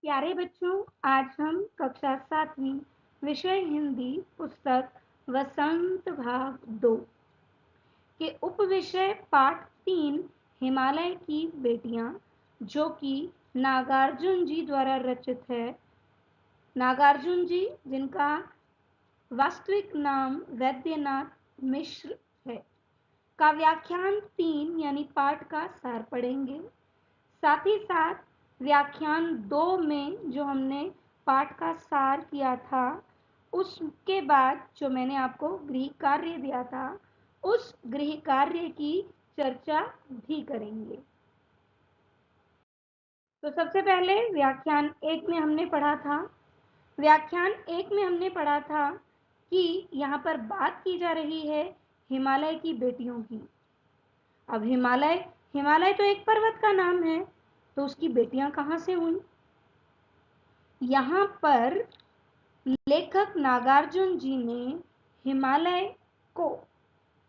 प्यारे बच्चों, आज हम कक्षा 7वीं विषय हिंदी पुस्तक वसंत भाग 2 के उपविषय पाठ 3 हिमालय की बेटियां, जो कि नागार्जुन जी द्वारा रचित है। नागार्जुन जी, जिनका वास्तविक नाम वैद्यनाथ मिश्र है, का व्याख्यान 3 यानी पाठ का सार पढ़ेंगे। साथ ही साथ व्याख्यान 2 में जो हमने पाठ का सार किया था, उसके बाद जो मैंने आपको गृह कार्य दिया था, उस गृह कार्य की चर्चा भी करेंगे। तो सबसे पहले व्याख्यान 1 में हमने पढ़ा था कि यहाँ पर बात की जा रही है हिमालय की बेटियों की। अब हिमालय तो एक पर्वत का नाम है, तो उसकी बेटियां कहाँ से हुई? यहाँ पर लेखक नागार्जुन जी ने हिमालय को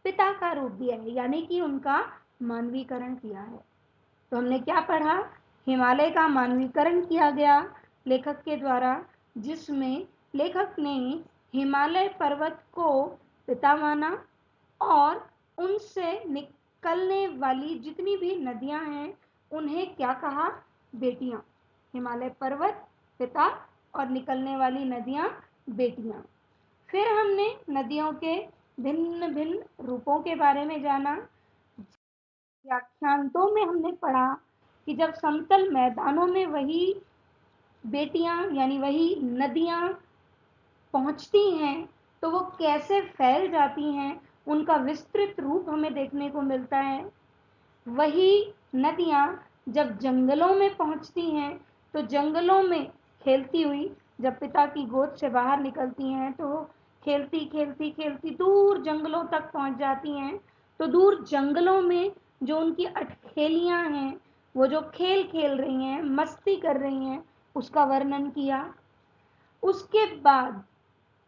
पिता का रूप दिया है, यानी कि उनका मानवीकरण किया है। तो हमने क्या पढ़ा? हिमालय का मानवीकरण किया गया लेखक के द्वारा, जिसमें लेखक ने हिमालय पर्वत को पिता माना और उनसे निकलने वाली जितनी भी नदियां हैं उन्हें क्या कहा? बेटियां। हिमालय पर्वत पिता और निकलने वाली नदियां बेटियां। फिर हमने नदियों के भिन्न भिन्न रूपों के बारे में जाना। व्याख्यान 2 में हमने पढ़ा कि जब समतल मैदानों में वही बेटियां यानी वही नदियां पहुंचती हैं तो वो कैसे फैल जाती हैं, उनका विस्तृत रूप हमें देखने को मिलता है। वही नदियां जब जंगलों में पहुंचती हैं तो जंगलों में खेलती हुई जब पिता की गोद से बाहर निकलती हैं तो खेलती खेलती खेलती दूर जंगलों तक पहुंच जाती हैं। तो दूर जंगलों में जो उनकी अठखेलियां हैं, वो जो खेल खेल रही हैं, मस्ती कर रही हैं, उसका वर्णन किया। उसके बाद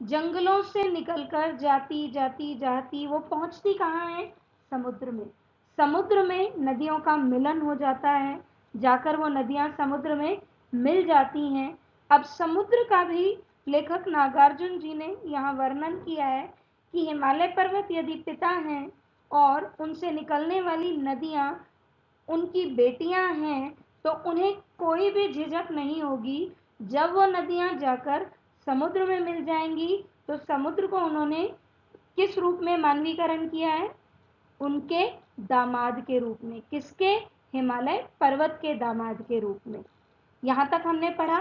जंगलों से निकलकर जाती जाती जाती वो पहुंचती कहाँ है? समुद्र में। समुद्र में नदियों का मिलन हो जाता है, जाकर वो नदियां समुद्र में मिल जाती हैं। अब समुद्र का भी लेखक नागार्जुन जी ने यहाँ वर्णन किया है कि हिमालय पर्वत यदि पिता हैं और उनसे निकलने वाली नदियां उनकी बेटियां हैं, तो उन्हें कोई भी झिझक नहीं होगी। जब वो नदियां जाकर समुद्र में मिल जाएंगी तो समुद्र को उन्होंने किस रूप में मानवीकरण किया है? उनके दामाद के रूप में। किसके? हिमालय पर्वत के दामाद के रूप में। यहाँ तक हमने पढ़ा।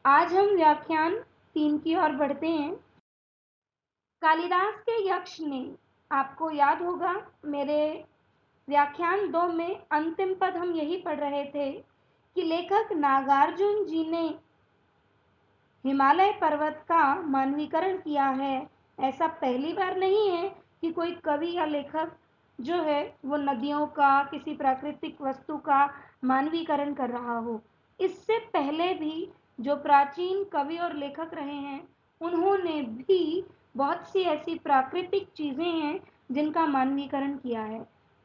आज हम व्याख्यान 3 की ओर बढ़ते हैं। कालिदास के यक्ष ने, आपको याद होगा मेरे व्याख्यान 2 में अंतिम पद हम यही पढ़ रहे थे कि लेखक नागार्जुन जी ने हिमालय पर्वत का मानवीकरण किया है। ऐसा पहली बार नहीं है कि कोई कवि या लेखक जो है वो नदियों का, किसी प्राकृतिक वस्तु का मानवीकरण कर रहा हो। इससे पहले भी जो प्राचीन कवि और लेखक रहे हैं, उन्होंने भी बहुत सी ऐसी प्राकृतिक चीजें हैं जिनका मानवीकरण किया है।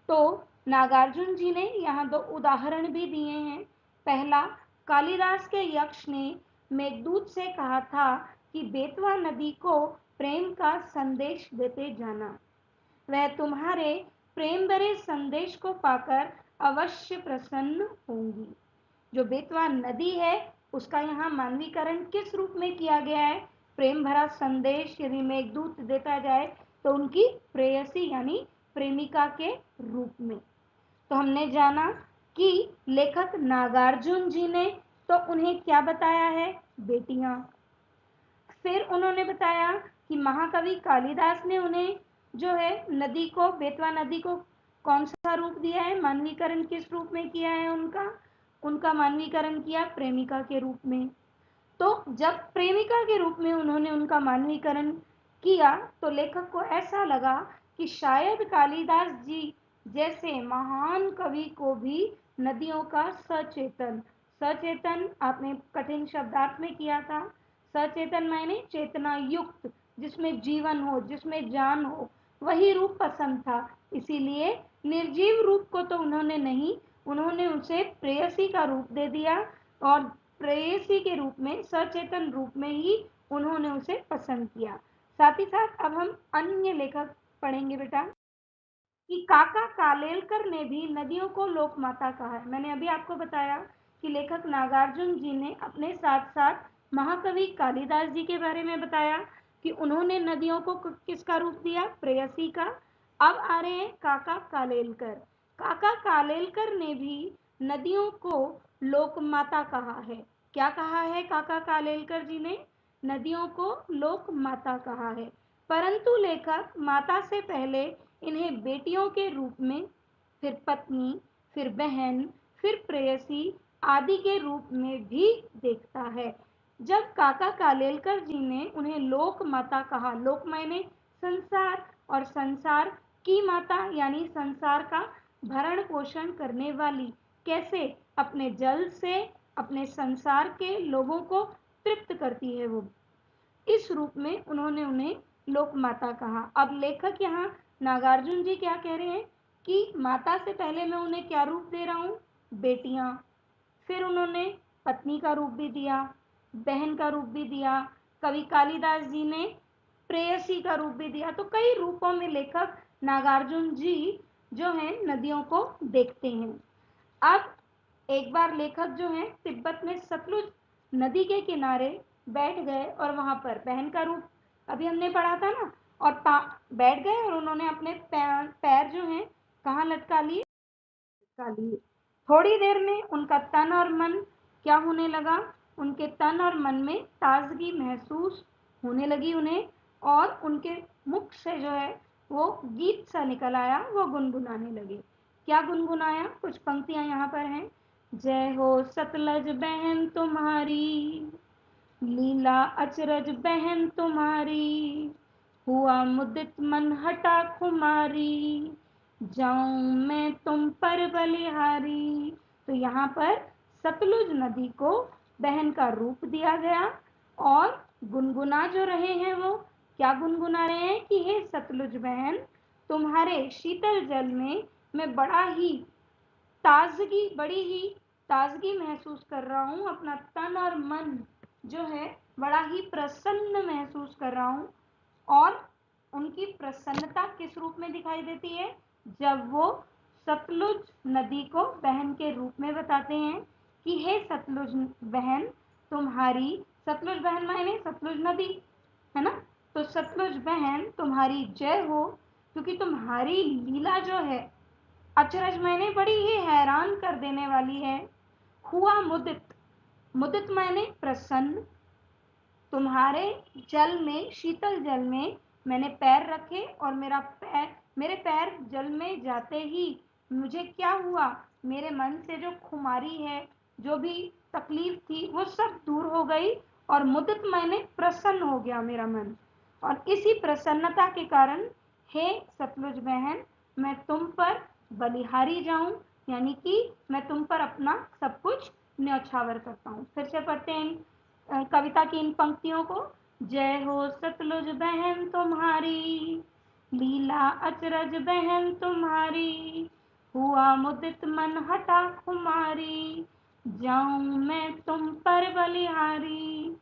तो नागार्जुन जी ने यहाँ 2 उदाहरण भी दिए हैं। पहला, कालिदास के यक्ष ने मेघदूत से कहा था कि बेतवा नदी को प्रेम का संदेश देते जाना, वह तुम्हारे प्रेम भरे संदेश को पाकर अवश्य प्रसन्न होंगी। जो बेतवा नदी है उसका यहाँ मानवीकरण किस रूप में किया गया है? प्रेम भरा संदेश यदि मेघदूत देता जाए तो उनकी प्रेयसी यानी प्रेमिका के रूप में। तो हमने जाना कि लेखक नागार्जुन जी ने तो उन्हें क्या बताया है? बेटियां। फिर उन्होंने बताया कि महाकवि कालिदास ने उन्हें जो है नदी को, बेतवा नदी को कौन सा रूप दिया है? मानवीकरण किस रूप में किया है? उनका मानवीकरण किया प्रेमिका के रूप में। तो जब प्रेमिका के रूप में उन्होंने उनका मानवीकरण किया तो लेखक को ऐसा लगा कि शायद कालिदास जी जैसे महान कवि को भी नदियों का सचेतन आपने कठिन शब्दार्थ में किया था। सचेतन मायने चेतना युक्त, जिसमें जीवन हो, जिसमें जान हो, वही रूप पसंद था। इसीलिए निर्जीव रूप को तो उन्होंने नहीं, उन्होंने उसे प्रेयसी का रूप दे दिया और प्रेयसी के रूप में, सचेतन रूप में ही उन्होंने उसे पसंद किया। साथ ही साथ अब हम अन्य लेखक पढ़ेंगे बेटा कि काका कालेलकर ने भी नदियों को लोकमाता कहा है। मैंने अभी आपको बताया कि लेखक नागार्जुन जी ने अपने साथ साथ महाकवि कालिदास जी के बारे में बताया कि उन्होंने नदियों को किसका रूप दिया, प्रेयसी का। अब आ रहे हैं काका कालेलकर। काका कालेलकर ने भी नदियों को लोकमाता कहा है। क्या कहा है काका कालेलकर जी ने? नदियों को लोकमाता कहा है। परंतु लेखक माता से पहले इन्हें बेटियों के रूप में, फिर पत्नी, फिर बहन, फिर प्रेयसी आदि के रूप में भी देखता है। जब काका कालेलकर जी ने उन्हें लोक माता कहा, लोक मायने संसार, और संसार की माता यानी संसार का भरण पोषण करने वाली, कैसे? अपने जल से अपने संसार के लोगों को तृप्त करती है वो, इस रूप में उन्होंने उन्हें लोक माता कहा। अब लेखक यहाँ नागार्जुन जी क्या कह रहे हैं कि माता से पहले मैं उन्हें क्या रूप दे रहा हूँ, बेटियां, फिर उन्होंने पत्नी का रूप भी दिया, बहन का रूप भी दिया, कवि कालिदास जी ने प्रेयसी का रूप भी दिया। तो कई रूपों में लेखक नागार्जुन जी जो है नदियों को देखते हैं। अब एक बार लेखक जो है तिब्बत में सतलुज नदी के किनारे बैठ गए और वहां पर बहन का रूप अभी हमने पढ़ा था ना, और बैठ गए और उन्होंने अपने पैर जो हैं कहाँ लटका लिए, थोड़ी देर में उनका तन और मन क्या होने लगा, उनके तन और मन में ताजगी महसूस होने लगी उन्हें, और उनके मुख से जो है वो गीत सा निकल आया, वो गुनगुनाने लगे। क्या गुनगुनाया? कुछ पंक्तियां यहाँ पर हैं। जय हो सतलज बहन तुम्हारी, लीला अचरज बहन तुम्हारी, हुआ मुदित मन हटा खुमारी, जाऊं मैं तुम पर बलिहारी। तो यहाँ पर सतलुज नदी को बहन का रूप दिया गया, और गुनगुना जो रहे हैं वो क्या गुनगुना रहे हैं कि हे सतलुज बहन, तुम्हारे शीतल जल में मैं बड़ी ही ताजगी महसूस कर रहा हूँ, अपना तन और मन जो है बड़ा ही प्रसन्न महसूस कर रहा हूँ। और उनकी प्रसन्नता किस रूप में दिखाई देती है? जब वो सतलुज नदी को बहन के रूप में बताते हैं कि हे सतलुज बहन तुम्हारी, सतलुज बहन मायने सतलुज नदी है ना, तो सतलुज बहन तुम्हारी जय हो, क्योंकि तुम्हारी लीला जो है अचरज मायने बड़ी ही हैरान कर देने वाली है। हुआ मुदित, मुदित मायने प्रसन्न, तुम्हारे जल में, शीतल जल में मैंने पैर रखे और मेरे पैर जल में जाते ही मुझे क्या हुआ, मेरे मन से जो खुमारी है, जो भी तकलीफ थी, वो सब दूर हो गई, और मुदित मायने प्रसन्न हो गया मेरा मन। और इसी प्रसन्नता के कारण हे सतलुज बहन, मैं तुम पर बलिहारी जाऊं, यानी कि मैं तुम पर अपना सब कुछ न्यौछावर करता हूँ। फिर से पढ़ते हैं कविता की इन पंक्तियों को। जय हो सतलुज बहन तुम्हारी, लीला अचरज बहन तुम्हारी, हुआ मुदित मन हटा खुमारी, जाऊं मैं तुम पर बलिहारी।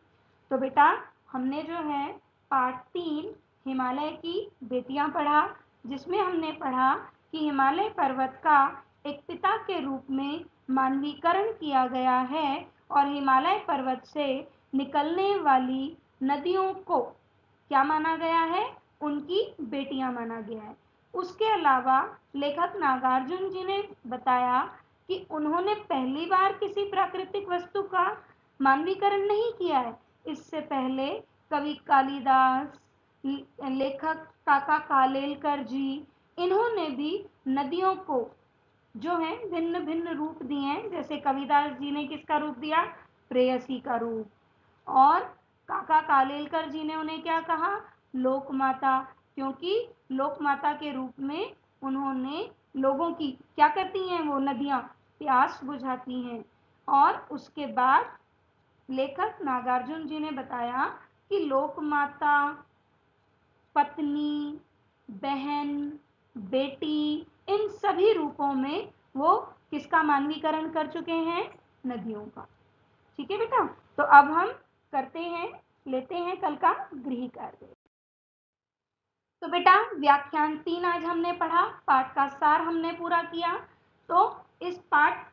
तो बेटा हमने जो है पाठ 3 हिमालय की बेटियां पढ़ा, जिसमें हमने पढ़ा कि हिमालय पर्वत का एक पिता के रूप में मानवीकरण किया गया है, और हिमालय पर्वत से निकलने वाली नदियों को क्या माना गया है, उनकी बेटियां माना गया है। उसके अलावा लेखक नागार्जुन जी ने बताया कि उन्होंने पहली बार किसी प्राकृतिक वस्तु का मानवीकरण नहीं किया है। इससे पहले कवि कालिदास, लेखक काका कालेलकर जी, इन्होंने भी नदियों को जो है भिन्न भिन्न रूप दिए हैं। जैसे कविदास जी ने किसका रूप दिया, प्रेयसी का रूप, और काका कालेलकर जी ने उन्हें क्या कहा, लोक माता, क्योंकि लोक माता के रूप में उन्होंने लोगों की क्या करती हैं, वो नदियां प्यास बुझाती हैं। और उसके बाद लेखक नागार्जुन जी ने बताया कि लोक माता, पत्नी, बहन, बेटी, इन सभी रूपों में वो किसका मानवीकरण कर चुके हैं, नदियों का। ठीक है बेटा। तो अब हम करते हैं, लेते हैं कल का गृह कार्य। तो बेटा व्याख्यान 3 आज हमने पढ़ा, पाठ का सार हमने पूरा किया। तो इस पाठ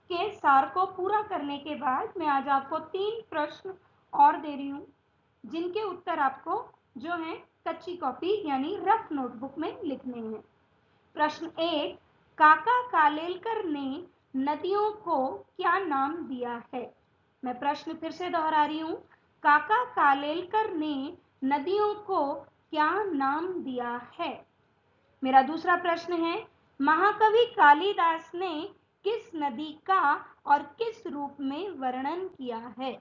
के सार को पूरा करने के बाद मैं आज आपको 3 प्रश्न और दे रही हूँ, जिनके उत्तर आपको जो है कच्ची कॉपी यानी रफ नोटबुक में लिखने हैं। प्रश्न 1, काका कालेलकर ने नदियों को क्या नाम दिया है? मैं प्रश्न फिर से दोहरा रही हूँ। काका कालेलकर ने नदियों को क्या नाम दिया है? मेरा दूसरा प्रश्न है, महाकवि कालिदास ने किस नदी का और किस रूप में वर्णन किया है?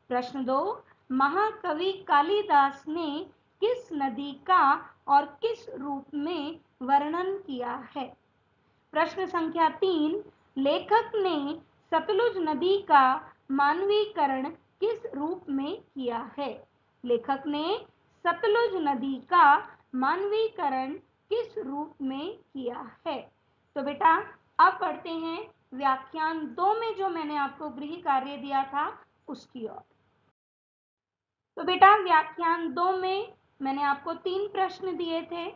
प्रश्न 2, महाकवि कालिदास ने किस नदी का और किस रूप में वर्णन किया है? प्रश्न संख्या 3, लेखक ने सतलुज नदी का मानवीकरण किस रूप में किया है? लेखक ने सतलुज नदी का मानवीकरण किस रूप में किया है? तो बेटा अब पढ़ते हैं व्याख्यान 2 में जो मैंने आपको गृह कार्य दिया था उसकी ओर। तो बेटा व्याख्यान 2 में मैंने आपको 3 प्रश्न दिए थे।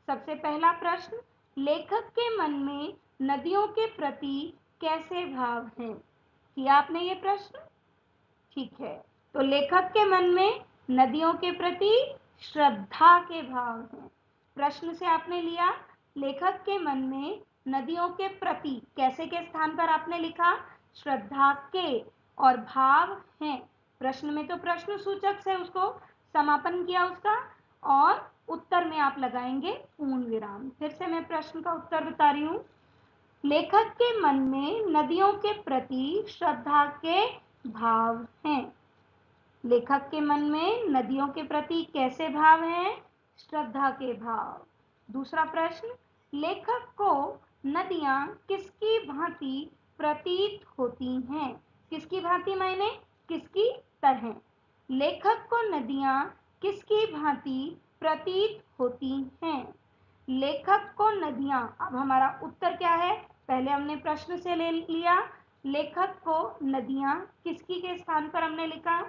सबसे पहला प्रश्न, लेखक के मन में नदियों के प्रति कैसे भाव हैं? किया आपने ये प्रश्न? ठीक है। तो लेखक के मन में नदियों के प्रति श्रद्धा के भाव हैं। प्रश्न से आपने लिया, लेखक के मन में नदियों के प्रति, कैसे के स्थान पर आपने लिखा? श्रद्धा के, और भाव हैं। प्रश्न में तो प्रश्न सूचक से उसको समापन किया उसका, और उत्तर में आप लगाएंगे पूर्ण विराम। फिर से मैं प्रश्न का उत्तर बता रही हूँ। लेखक के मन में नदियों के प्रति श्रद्धा के भाव हैं। लेखक के मन में नदियों के प्रति कैसे भाव हैं? श्रद्धा के भाव। दूसरा प्रश्न, लेखक को नदियां किसकी भांति प्रतीत होती हैं? किसकी भांति मायने किसकी तरह? लेखक को नदियां किसकी भांति प्रतीत होती हैं? लेखक को नदियां, अब हमारा उत्तर क्या है? पहले हमने प्रश्न से ले लिया, लेखक को नदियां किसकी के स्थान पर हमने लिखा?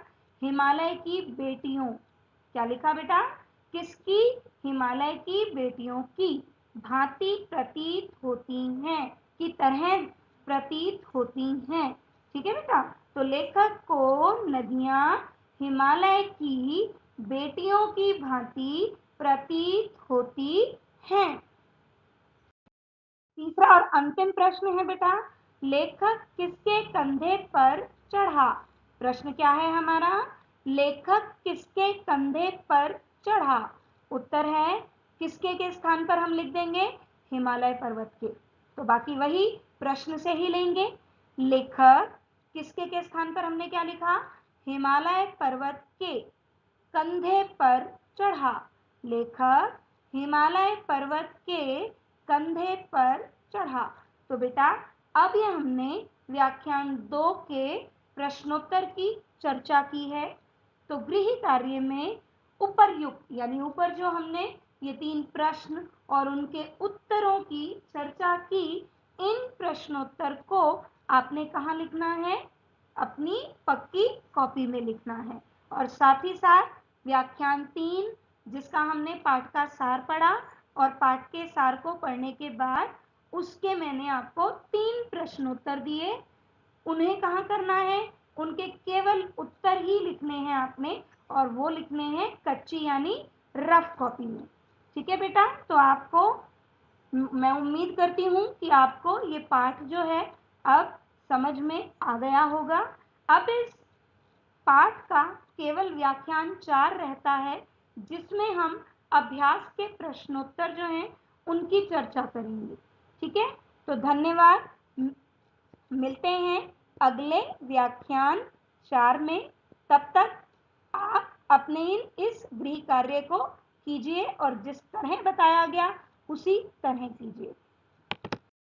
हिमालय की बेटियों। क्या लिखा बेटा? किसकी? हिमालय की बेटियों की भांति प्रतीत होती हैं, की तरह प्रतीत होती हैं। ठीक है बेटा। तो लेखक को नदियां हिमालय की बेटियों की भांति प्रतीत होती हैं। तीसरा और अंतिम प्रश्न है बेटा, लेखक किसके कंधे पर चढ़ा? प्रश्न क्या है हमारा? लेखक किसके कंधे पर चढ़ा? उत्तर है किसके के स्थान पर हम लिख देंगे? हिमालय पर्वत के। तो बाकी वही प्रश्न से ही लेंगे। लेखक किसके के स्थान पर हमने क्या लिखा? हिमालय पर्वत के कंधे पर चढ़ा। लेखक हिमालय पर्वत के कंधे पर चढ़ा। तो बेटा अब ये हमने व्याख्यान 2 के प्रश्नोत्तर की चर्चा की है। तो गृह कार्य में उपर्युक्त यानी ऊपर जो हमने ये 3 प्रश्न और उनके उत्तरों की चर्चा की, इन प्रश्नोत्तर को आपने कहाँ लिखना है? अपनी पक्की कॉपी में लिखना है। और साथ ही साथ व्याख्यान 3 जिसका हमने पाठ का सार पढ़ा, और पाठ के सार को पढ़ने के बाद उसके मैंने आपको 3 प्रश्नोत्तर दिए, उन्हें कहाँ करना है? उनके केवल उत्तर ही लिखने हैं आपने, और वो लिखने हैं कच्ची यानी रफ कॉपी में। ठीक है बेटा। तो आपको मैं उम्मीद करती हूँ कि आपको ये पाठ जो है अब समझ में आ गया होगा। अब इस पाठ का केवल व्याख्यान 4 रहता है, जिसमें हम अभ्यास के प्रश्नोत्तर जो हैं उनकी चर्चा करेंगे। ठीक है। तो धन्यवाद। मिलते हैं अगले व्याख्यान 4 में। तब तक आप अपने इस गृह कार्य को कीजिए और जिस तरह बताया गया उसी तरह कीजिए।